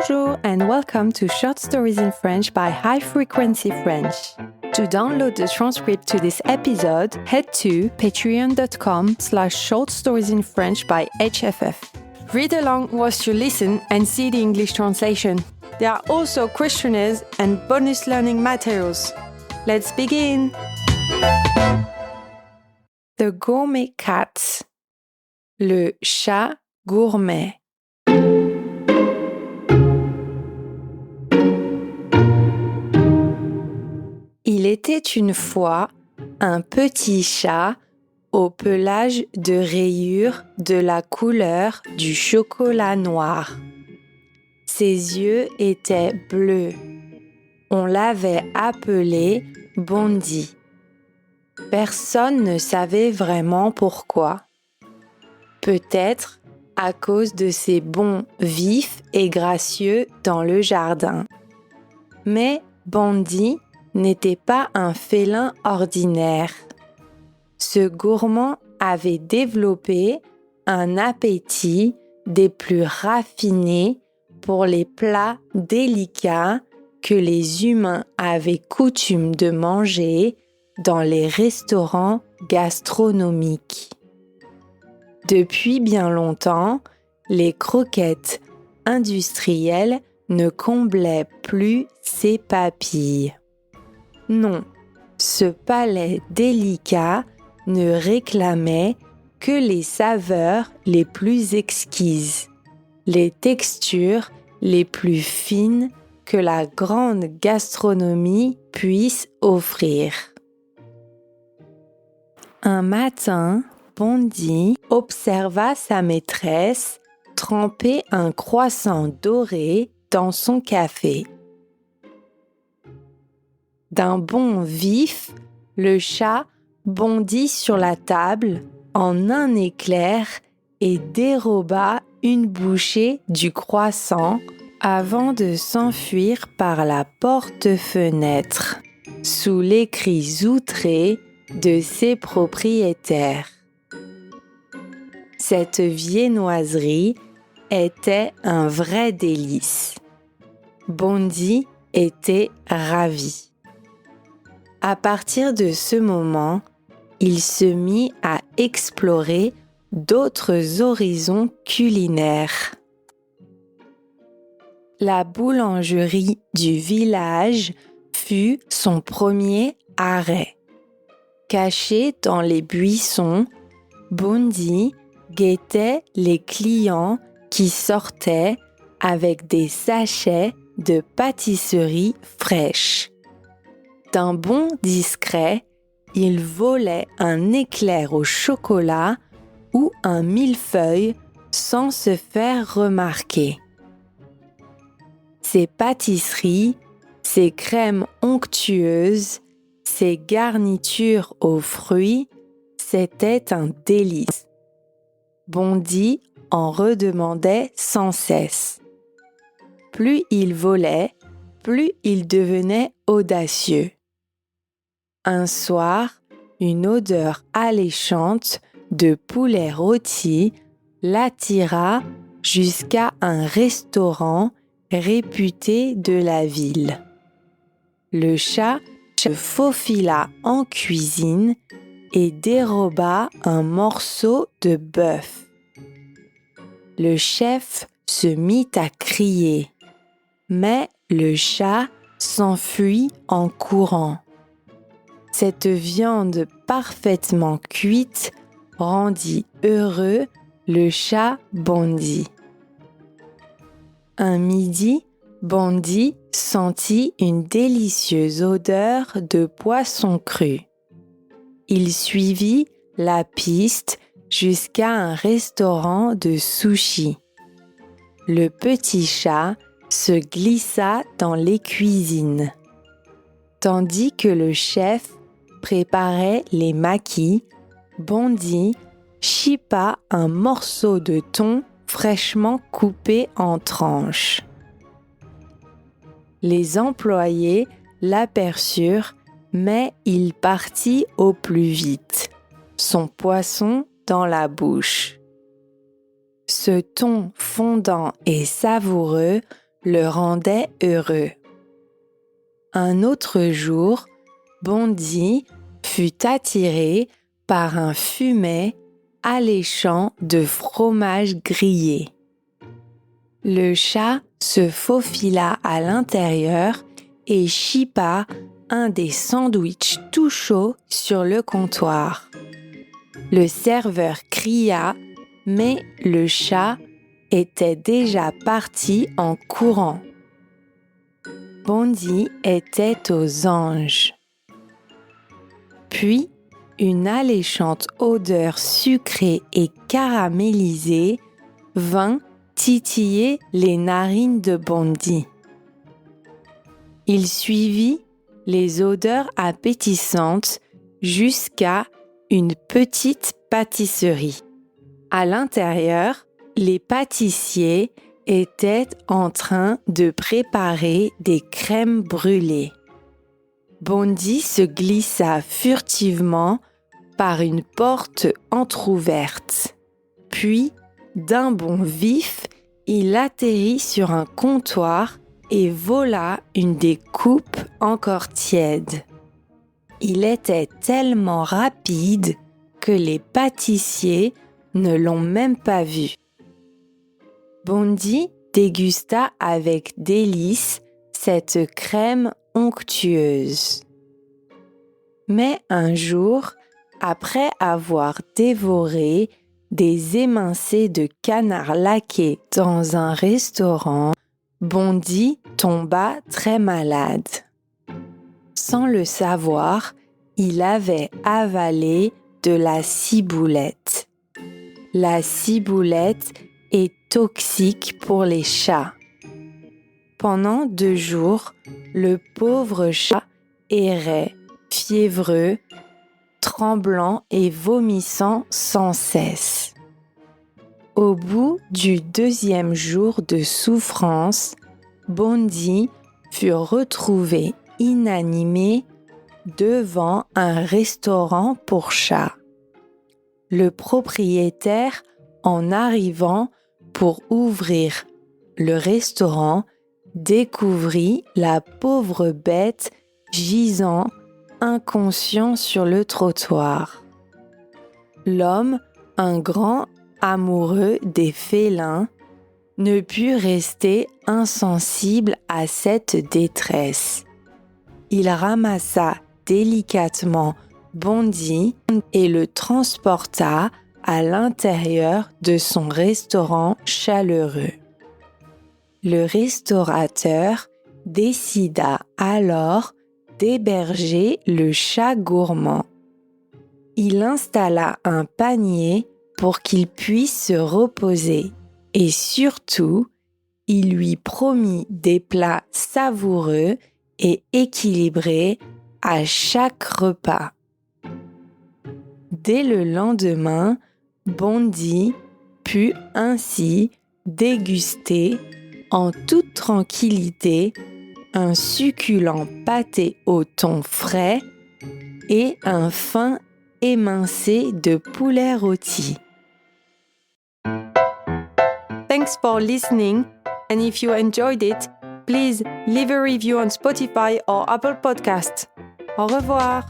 Bonjour and welcome to Short Stories in French by High Frequency French. To download the transcript to this episode, head to patreon.com/shortstoriesinfrench by HFF. Read along whilst you listen and see the English translation. There are also questionnaires and bonus learning materials. Let's begin! The Gourmet Cat. Le chat gourmet. Il était une fois un petit chat au pelage de rayures de la couleur du chocolat noir. Ses yeux étaient bleus. On l'avait appelé Bondy. Personne ne savait vraiment pourquoi. Peut-être à cause de ses bonds vifs et gracieux dans le jardin. Mais Bondy n'était pas un félin ordinaire. Ce gourmand avait développé un appétit des plus raffinés pour les plats délicats que les humains avaient coutume de manger dans les restaurants gastronomiques. Depuis bien longtemps, les croquettes industrielles ne comblaient plus ses papilles. Non, ce palais délicat ne réclamait que les saveurs les plus exquises, les textures les plus fines que la grande gastronomie puisse offrir. Un matin, Bondy observa sa maîtresse tremper un croissant doré dans son café. D'un bond vif, le chat bondit sur la table en un éclair et déroba une bouchée du croissant avant de s'enfuir par la porte-fenêtre, sous les cris outrés de ses propriétaires. Cette viennoiserie était un vrai délice. Bondy était ravi. À partir de ce moment, il se mit à explorer d'autres horizons culinaires. La boulangerie du village fut son premier arrêt. Caché dans les buissons, Bondy guettait les clients qui sortaient avec des sachets de pâtisserie fraîche. D'un bond discret, il volait un éclair au chocolat ou un millefeuille sans se faire remarquer. Ses pâtisseries, ses crèmes onctueuses, ses garnitures aux fruits, c'était un délice. Bondy en redemandait sans cesse. Plus il volait, plus il devenait audacieux. Un soir, une odeur alléchante de poulet rôti l'attira jusqu'à un restaurant réputé de la ville. Le chat se faufila en cuisine et déroba un morceau de bœuf. Le chef se mit à crier, mais le chat s'enfuit en courant. Cette viande parfaitement cuite rendit heureux le chat Bondy. Un midi, Bondy sentit une délicieuse odeur de poisson cru. Il suivit la piste jusqu'à un restaurant de sushi. Le petit chat se glissa dans les cuisines. Tandis que le chef préparait les makis, Bondy chippa un morceau de thon fraîchement coupé en tranches. Les employés l'aperçurent, mais il partit au plus vite, son poisson dans la bouche. Ce thon fondant et savoureux le rendait heureux. Un autre jour, Bondy fut attiré par un fumet alléchant de fromage grillé. Le chat se faufila à l'intérieur et chippa un des sandwichs tout chauds sur le comptoir. Le serveur cria, mais le chat était déjà parti en courant. Bondy était aux anges. Puis, une alléchante odeur sucrée et caramélisée vint titiller les narines de Bondy. Il suivit les odeurs appétissantes jusqu'à une petite pâtisserie. À l'intérieur, les pâtissiers étaient en train de préparer des crèmes brûlées. Bondy se glissa furtivement par une porte entr'ouverte. Puis, d'un bond vif, il atterrit sur un comptoir et vola une des coupes encore tièdes. Il était tellement rapide que les pâtissiers ne l'ont même pas vu. Bondy dégusta avec délice cette crème onctueuse. Mais un jour, après avoir dévoré des émincés de canard laqué dans un restaurant, Bondy tomba très malade. Sans le savoir, il avait avalé de la ciboulette. La ciboulette est toxique pour les chats. Pendant 2 jours, le pauvre chat errait, fiévreux, tremblant et vomissant sans cesse. Au bout du 2e jour de souffrance, Bondy fut retrouvé inanimé devant un restaurant pour chats. Le propriétaire, en arrivant pour ouvrir le restaurant, découvrit la pauvre bête gisant inconscient sur le trottoir. L'homme, un grand amoureux des félins, ne put rester insensible à cette détresse. Il ramassa délicatement Bondy et le transporta à l'intérieur de son restaurant chaleureux. Le restaurateur décida alors d'héberger le chat gourmand. Il installa un panier pour qu'il puisse se reposer et surtout, il lui promit des plats savoureux et équilibrés à chaque repas. Dès le lendemain, Bondy put ainsi déguster en toute tranquillité un succulent pâté au thon frais et un fin émincé de poulet rôti. Thanks for listening, and if you enjoyed it, please leave a review on Spotify or Apple Podcasts. Au revoir!